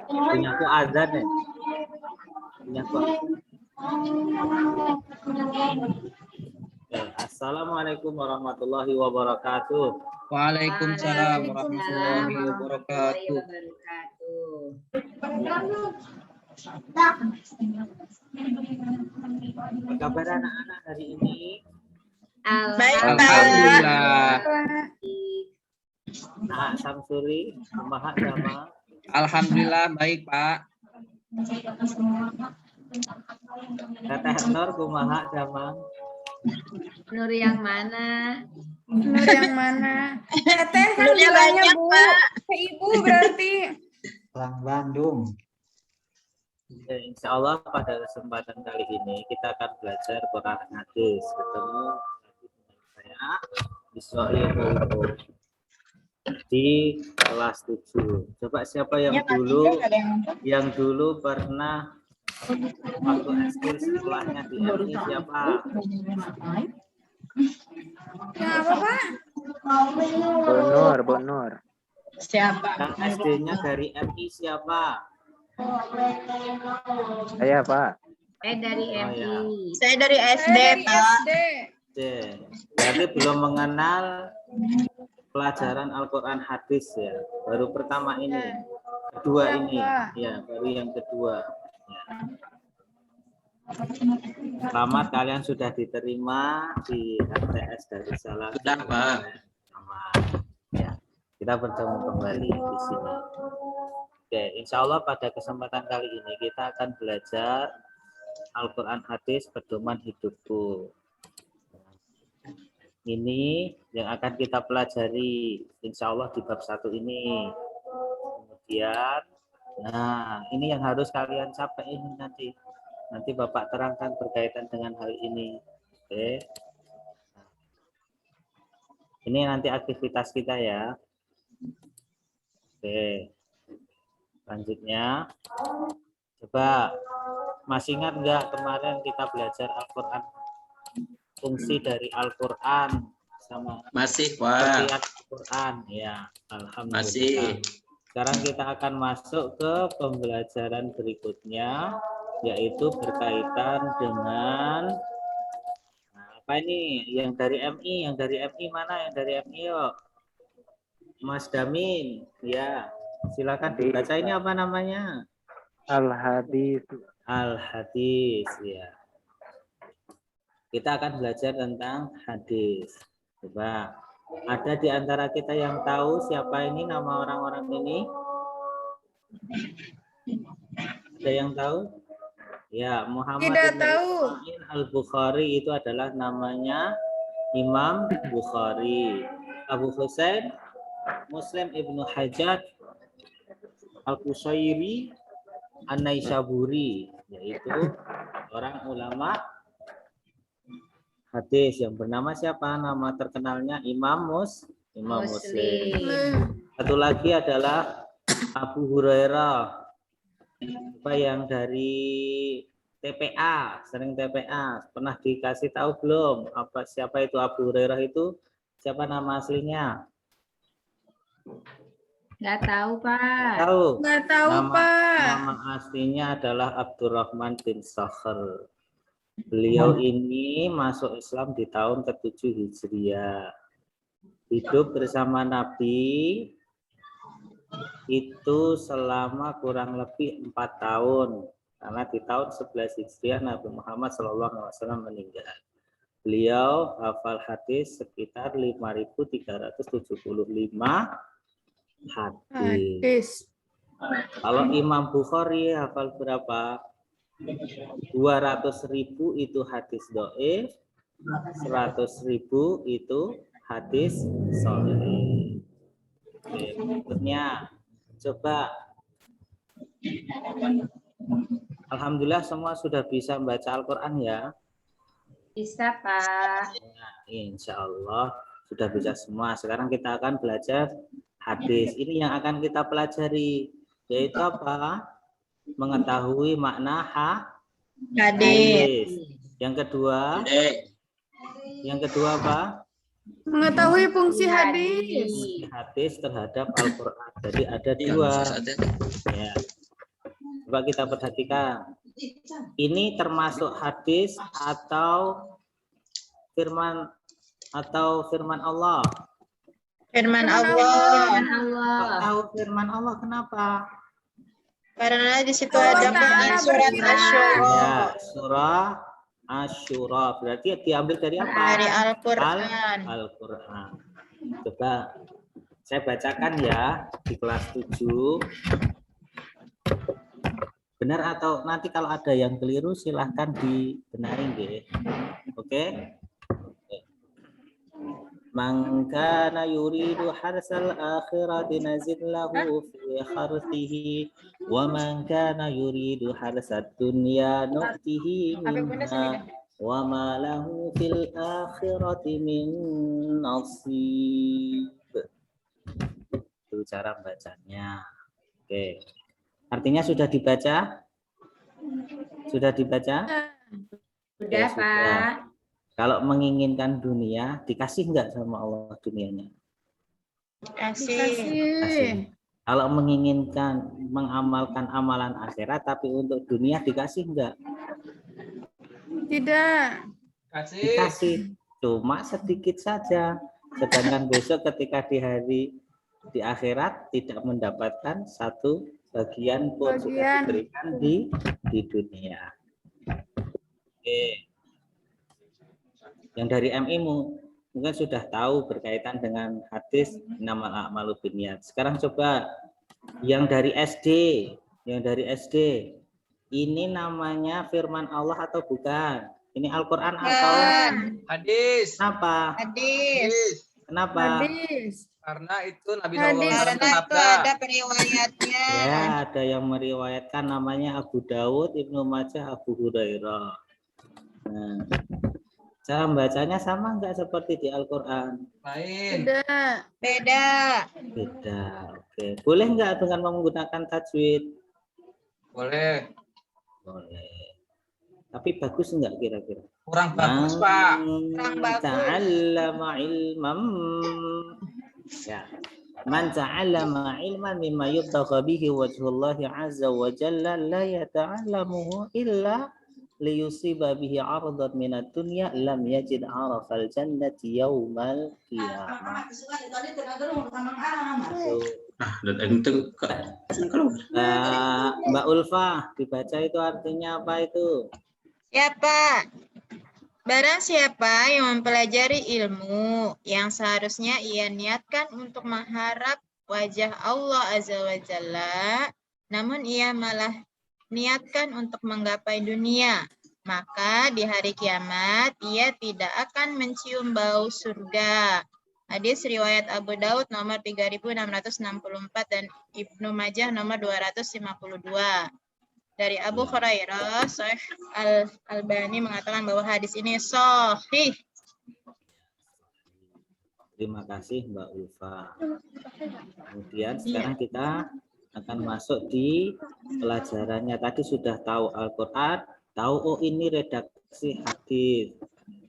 Punya aku azan ya. Punya aku. Assalamualaikum warahmatullahi wabarakatuh. Waalaikumsalam warahmatullahi wabarakatuh. Apa kabar anak-anak hari ini? Baik, Alhamdulillah. Nah, Samsuri, kumaha jama? Alhamdulillah baik, Pak. Teteh Nur kumaha jama? Nur yang mana? Nur yang mana? Teteh kan bilangnya Bu. Ibu berarti. Orang Bandung. Ya, insya Allah pada kesempatan kali ini kita akan belajar Quran hadis. Ketemu saya di Sohibul di kelas 7. Coba siapa yang dulu pernah waktu SD sekolahnya di MI siapa? Ya apa Pak? Bonur. Siapa? Yang SD-nya dari MI siapa? Saya, Pak. Dari Oh, MI. ya. Saya dari SD, Iya, Pak. SD. Berarti belum mengenal pelajaran Al-Quran hadis ya. Baru pertama ini. Kedua ini. Ya, baru yang kedua. Ya. Selamat kalian sudah diterima di RTS dari Salah. Sudah, Pak. Ya, kita bertemu kembali di sini. Oke, insya Allah pada kesempatan kali ini kita akan belajar Al-Quran hadis pedoman hidupku. Ini yang akan kita pelajari insya Allah di bab 1 ini. Kemudian, nah ini yang harus kalian capai ini nanti. Nanti Bapak terangkan berkaitan dengan hal ini. Oke. Ini nanti aktivitas kita ya. Oke. Selanjutnya, coba masih ingat nggak kemarin kita belajar Al-Quran, fungsi dari Al-Quran sama Masih, pengertian Pak. Al-Quran ya, alhamdulillah. Masih. Sekarang kita akan masuk ke pembelajaran berikutnya, yaitu berkaitan dengan apa ini? Yang dari MI mana? Yang dari MI yuk, Mas Damin, ya. Silakan dibaca, ini apa namanya? Al-Hadis. Al-Hadis ya. Kita akan belajar tentang hadis. Coba ada di antara kita yang tahu siapa ini nama orang-orang ini? Ada yang tahu? Ya, Muhammad Tidak bin tahu. Ismail Al-Bukhari itu adalah namanya Imam Bukhari. Abu Husain Muslim Ibnu Hajjaj Al-Qushairi An-Naisaburi, yaitu orang ulama hadis yang bernama siapa? Nama terkenalnya Imam Muslim. Satu lagi adalah Abu Hurairah. Apa yang dari TPA, sering TPA, pernah dikasih tahu belum? Siapa itu Abu Hurairah itu? Siapa nama aslinya? Nggak tahu, Pak. Tahu? Nggak tahu, Pak. Nama aslinya adalah Abdurrahman bin Sakhr. Beliau ini masuk Islam di tahun ke-7 Hijriah. Hidup bersama Nabi itu selama kurang lebih 4 tahun. Karena di tahun 11 Hijriah Nabi Muhammad SAW meninggal. Beliau hafal hadis sekitar 5.375 hadis. Kalau Imam Bukhari hafal berapa? 200.000 itu hadis dhaif, 100.000 itu hadis sahih. Oke, berikutnya coba. Alhamdulillah semua sudah bisa membaca Al-Quran ya. Bisa, Pak. Nah, insya Allah sudah bisa semua. Sekarang kita akan belajar hadis. Ini yang akan kita pelajari, yaitu apa? Mengetahui makna hadis. Yang kedua apa? Mengetahui fungsi hadis. Hadis terhadap Al-Quran. Jadi ada dua. Ya. Coba kita perhatikan. Ini termasuk hadis atau firman Allah? Firman Firman Allah. Kok Allah. tahu firman Allah? Kenapa? Karena di situ Allah ada Ta'ala surat berfirman. Asy-Syura Ya, surah Asy-Syura. Berarti diambil dari apa? dari Al-Qur'an. Al-Quran. Coba saya bacakan ya di kelas 7. Benar atau nanti kalau ada yang keliru silahkan dibenarin deh. Oke? Man kana yuridu harsal akhirati nazid lahu fi harthihi wa man kana yuridu harsad dunya nu'tihi minha wa ma lahu fil akhirati min nasib. Itu cara bacanya. Oke. Artinya sudah dibaca? Sudah dibaca? Sudah, Ya, Pak. Kalau menginginkan dunia, dikasih enggak sama Allah dunianya? Kasih. Kasih. Kalau menginginkan mengamalkan amalan akhirat, tapi untuk dunia dikasih enggak? Tidak. Dikasih. Cuma sedikit saja. Sedangkan besok ketika di akhirat tidak mendapatkan satu bagian pun sudah diberikan di dunia. Oke. Yang dari MI mungkin sudah tahu berkaitan dengan hadis innamal a'malu binniyat. Sekarang coba yang dari SD, ini namanya firman Allah atau bukan? Ini Al-Qur'an atau Hadis. kenapa? Hadis. Kenapa? Hadis. Karena itu Nabi Hadis. SAW Karena itu bersabda. ada periwayatnya. Ya, ada yang meriwayatkan namanya Abu Dawud, Ibnu Majah, Abu Hurairah. Nah, cara membacanya sama enggak seperti di Al-Qur'an? Lain. Tidak. Beda. Beda. Oke. Boleh enggak dengan menggunakan tajwid? Boleh. Boleh. Tapi bagus enggak kira-kira? Kurang bagus, Pak. Kurang bagus. Ta'allama ilman. Ya. Man ta'allama ilman mimma yubtagha bihi wajhullahi azza wa jalla la yata'allamuhu illa liyusiba bihi 'aradan minad dunya lam yajid 'arafal jannati yaumal qiyamah. Mbak Ulfa, dibaca itu artinya apa itu? Siapa? Barang siapa yang mempelajari ilmu yang seharusnya ia niatkan untuk mengharap wajah Allah Azza wa Jalla, namun ia malah niatkan untuk menggapai dunia, maka di hari kiamat ia tidak akan mencium bau surga. Hadis riwayat Abu Daud nomor 3664 dan Ibnu Majah nomor 252. Dari Abu Hurairah, Syekh Al-Albani mengatakan bahwa hadis ini sahih. Terima kasih Mbak Ulfa. Kemudian sekarang kita akan masuk di pelajarannya. Tadi sudah tahu Al-Quran, tahu oh ini redaksi hadis.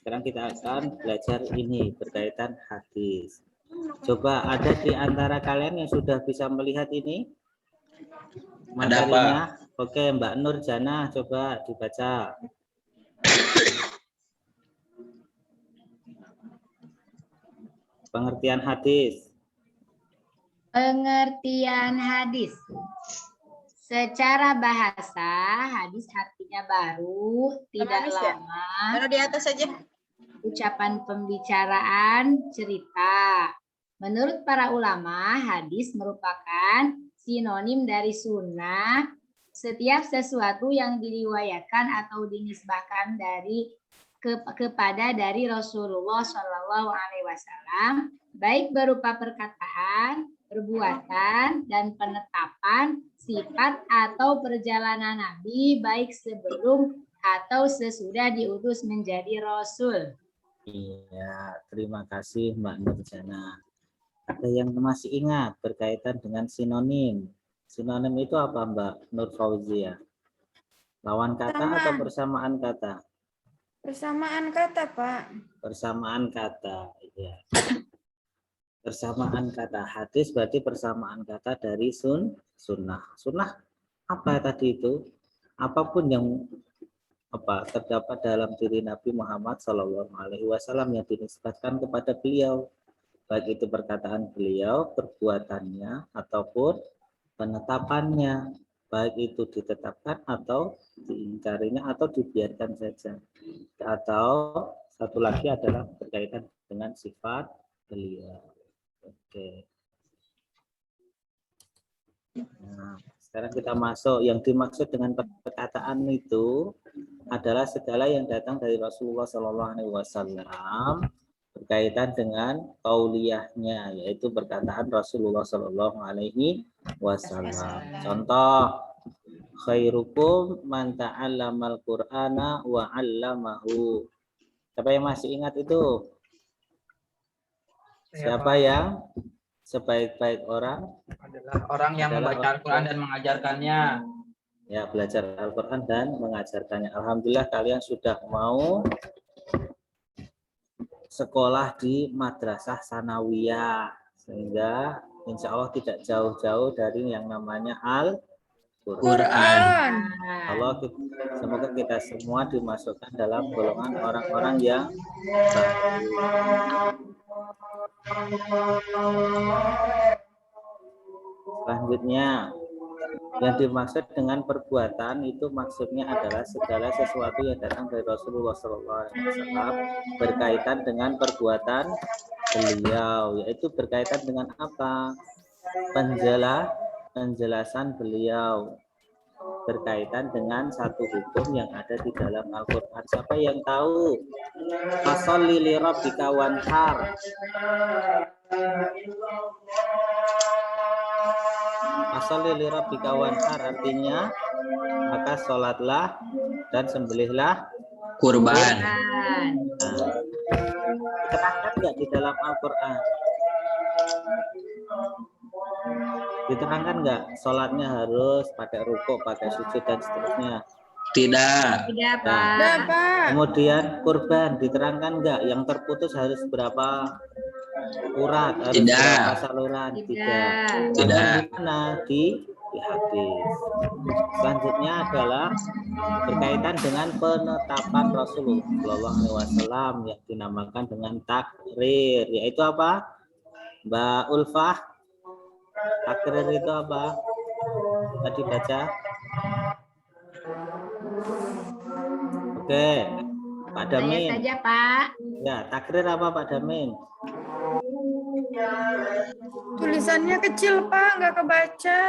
Sekarang kita akan belajar ini berkaitan hadis. Coba ada di antara kalian yang sudah bisa melihat ini? Materinya? Oke, Mbak Nur Jana, coba dibaca. Pengertian hadis. Pengertian hadis. Secara bahasa, hadis artinya baru, tidak lama, Baru di atas saja. ucapan pembicaraan, cerita. Menurut para ulama, hadis merupakan sinonim dari sunnah. Setiap sesuatu yang diriwayatkan atau dinisbahkan kepada dari Rasulullah Shallallahu Alaihi Wasallam, baik berupa perkataan, perbuatan, dan penetapan sifat atau perjalanan Nabi, baik sebelum atau sesudah diutus menjadi Rasul. Iya, terima kasih Mbak Nurjana. Ada yang masih ingat berkaitan dengan sinonim? Sinonim itu apa Mbak Nur Fauzia? Lawan kata atau persamaan kata? Persamaan kata, Pak. Persamaan kata, ya. Persamaan kata hadis berarti persamaan kata dari sunnah. Sunnah apa tadi itu? Apapun yang terdapat dalam diri Nabi Muhammad SAW yang dinisbatkan kepada beliau, baik itu perkataan beliau, perbuatannya, ataupun penetapannya, baik itu ditetapkan atau diingkarinya atau dibiarkan saja. Atau satu lagi adalah berkaitan dengan sifat beliau. Oke. Nah, sekarang kita masuk. Yang dimaksud dengan perkataan itu adalah segala yang datang dari Rasulullah SAW berkaitan dengan qauliyahnya, yaitu perkataan Rasulullah SAW. Contoh, khairukum man ta'allamal Qur'ana wa 'allamahu. Siapa yang masih ingat itu? Siapa yang sebaik-baik orang? Adalah orang yang membaca Al-Quran dan mengajarkannya. Ya, belajar Al-Quran dan mengajarkannya. Alhamdulillah kalian sudah mau sekolah di madrasah sanawiyah, sehingga insya Allah tidak jauh-jauh dari yang namanya Al-Quran. Allah, semoga kita semua dimasukkan dalam golongan orang-orang yang baik. Selanjutnya, yang dimaksud dengan perbuatan itu maksudnya adalah segala sesuatu yang datang dari Rasulullah SAW berkaitan dengan perbuatan beliau, yaitu berkaitan dengan apa? Penjelasan beliau berkaitan dengan satu hukum yang ada di dalam Al-Quran. Siapa yang tahu? Fasholli li rabbika wanhar. Fasholli li rabbika wanhar artinya maka sholatlah dan sembelihlah Kurban. Nah, diterangkan nggak di dalam Al-Quran? Diterangkan nggak sholatnya harus pakai rukuk, pakai sujud dan seterusnya? Tidak. Tidak, Nah, Pak. kemudian kurban diterangkan nggak? Yang terputus harus berapa urat? Harus Tidak. berapa saluran? Tidak. Tidak. Di mana? Di hadis. Selanjutnya adalah berkaitan dengan penetapan Rasulullah SAW yang dinamakan dengan takrir, yaitu apa? Mbak Ulfah, takrir itu apa? Tadi baca. Oke, Pak Saya Damin. saja, Pak. Ya, takrir apa Pak Damin? Tulisannya kecil, Pak, nggak kebaca.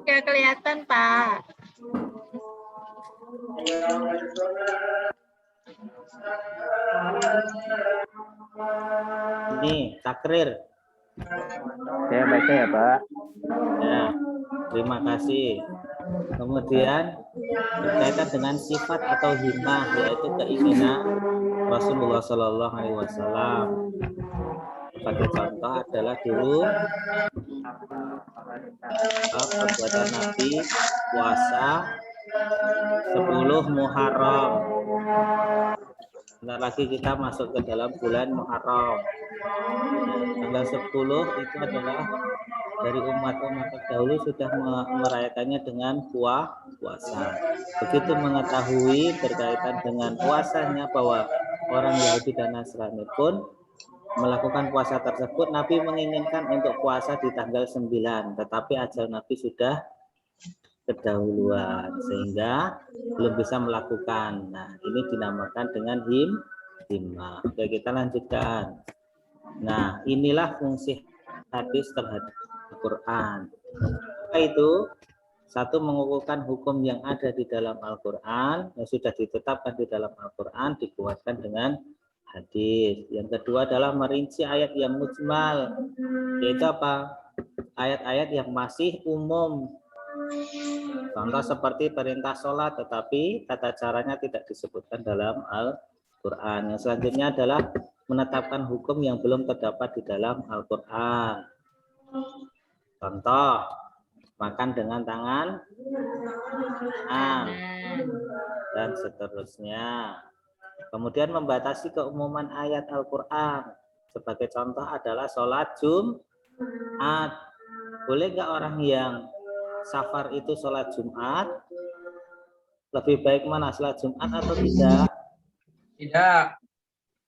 Nggak kelihatan, Pak. Ini takrir. Saya baca ya, Pak. Ya, terima kasih. Kemudian berkaitan dengan sifat atau himmah, yaitu keinginan Rasulullah SAW. Sebagai contoh adalah dulu perbuatan Nabi puasa 10 Muharram. Bentar lagi kita masuk ke dalam bulan Muharram. Tanggal 10 itu adalah dari umat-umat terdahulu sudah merayakannya dengan puasa. Begitu mengetahui berkaitan dengan puasanya bahwa orang Yahudi dan Nasrani pun melakukan puasa tersebut, Nabi menginginkan untuk puasa di tanggal 9, tetapi ajal Nabi sudah kedahuluan sehingga belum bisa melakukan. Nah, ini dinamakan dengan himmah. Oke, kita lanjutkan. Nah, inilah fungsi hadis terhadap Al-Quran. Apa itu? Satu, mengukuhkan hukum yang ada di dalam Al-Quran, yang sudah ditetapkan di dalam Al-Quran, dikuatkan dengan hadis. Yang kedua adalah merinci ayat yang mujmal, yaitu apa? Ayat-ayat yang masih umum. Contoh seperti perintah sholat, tetapi tata caranya tidak disebutkan dalam Al-Quran. Yang selanjutnya adalah menetapkan hukum yang belum terdapat di dalam Al-Quran. Contoh, makan dengan tangan dan seterusnya. Kemudian membatasi keumuman ayat Al-Quran. Sebagai contoh adalah sholat Jumat. Boleh nggak orang yang safar itu sholat Jumat? Lebih baik mana, sholat Jumat atau tidak? Tidak.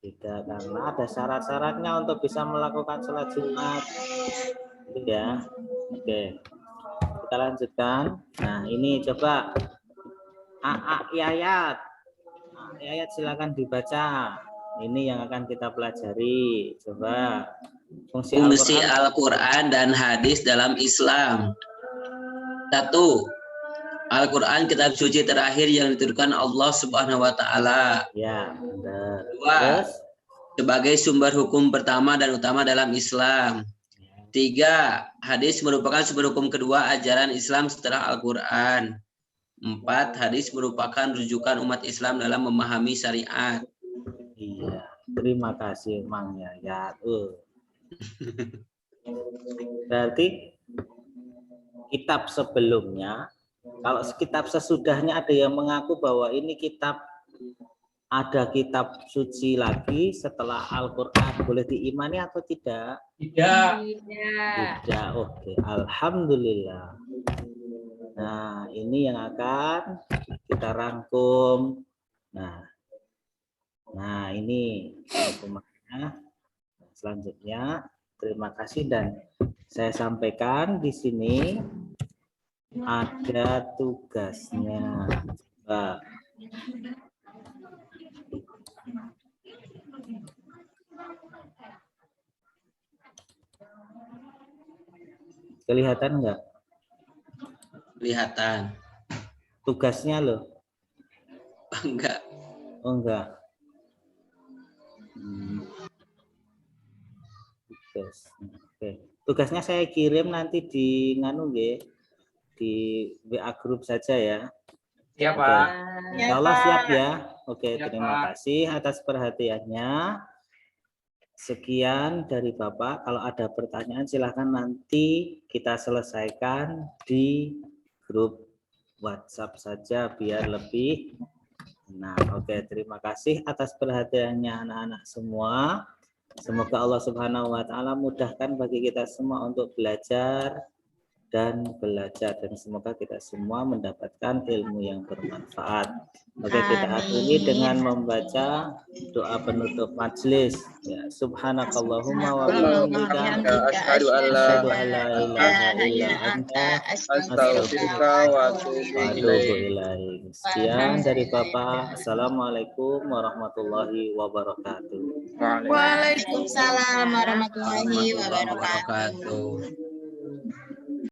Tidak, karena ada syarat-syaratnya untuk bisa melakukan sholat Jumat. Itu ya. Oke. Kita lanjutkan. Nah, ini coba Yayat. Yayat silakan dibaca. Ini yang akan kita pelajari. Coba. Fungsi Al-Quran dan hadis dalam Islam. 1. Al-Quran kitab suci terakhir yang diturunkan Allah Subhanahu wa Ta'ala. Ya, benar. 2. Terus, Sebagai sumber hukum pertama dan utama dalam Islam. 3. Hadis merupakan sumber hukum kedua ajaran Islam setelah Al-Quran. 4. Hadis merupakan rujukan umat Islam dalam memahami syariat. iya. Terima kasih, Mang Yayat. Berarti kitab sebelumnya, kalau kitab sesudahnya ada yang mengaku bahwa ini ada kitab suci lagi setelah Al-Quran, boleh diimani atau tidak? Tidak. Tidak. Oke, alhamdulillah. Nah, ini yang akan kita rangkum. Nah ini rangkumannya. Selanjutnya, terima kasih dan saya sampaikan di sini ada tugasnya. Coba. Kelihatan enggak? Kelihatan. Tugasnya loh. Enggak. Oh enggak. Tugas. Oke. Tugasnya saya kirim nanti di di WA grup saja ya. Siap, Oke. Pak. Insya Allah siap ya. Oke, Siap, terima Pak. kasih atas perhatiannya. Sekian dari Bapak. Kalau ada pertanyaan silahkan nanti kita selesaikan di grup WhatsApp saja biar lebih. Nah, oke, terima kasih atas perhatiannya anak-anak semua. Semoga Allah Subhanahu wa Ta'ala mudahkan bagi kita semua untuk belajar dan semoga kita semua mendapatkan ilmu yang bermanfaat. Oke, kita akhiri dengan membaca doa penutup majelis. Ya, subhanakallahumma wa bihamdika Asyhadu an la ilaha illa anta astaghfiruka wa atubu ilaik. Sekian dari Bapak. Assalamualaikum warahmatullahi wabarakatuh. Waalaikumsalam warahmatullahi wabarakatuh. Wabarakatuh.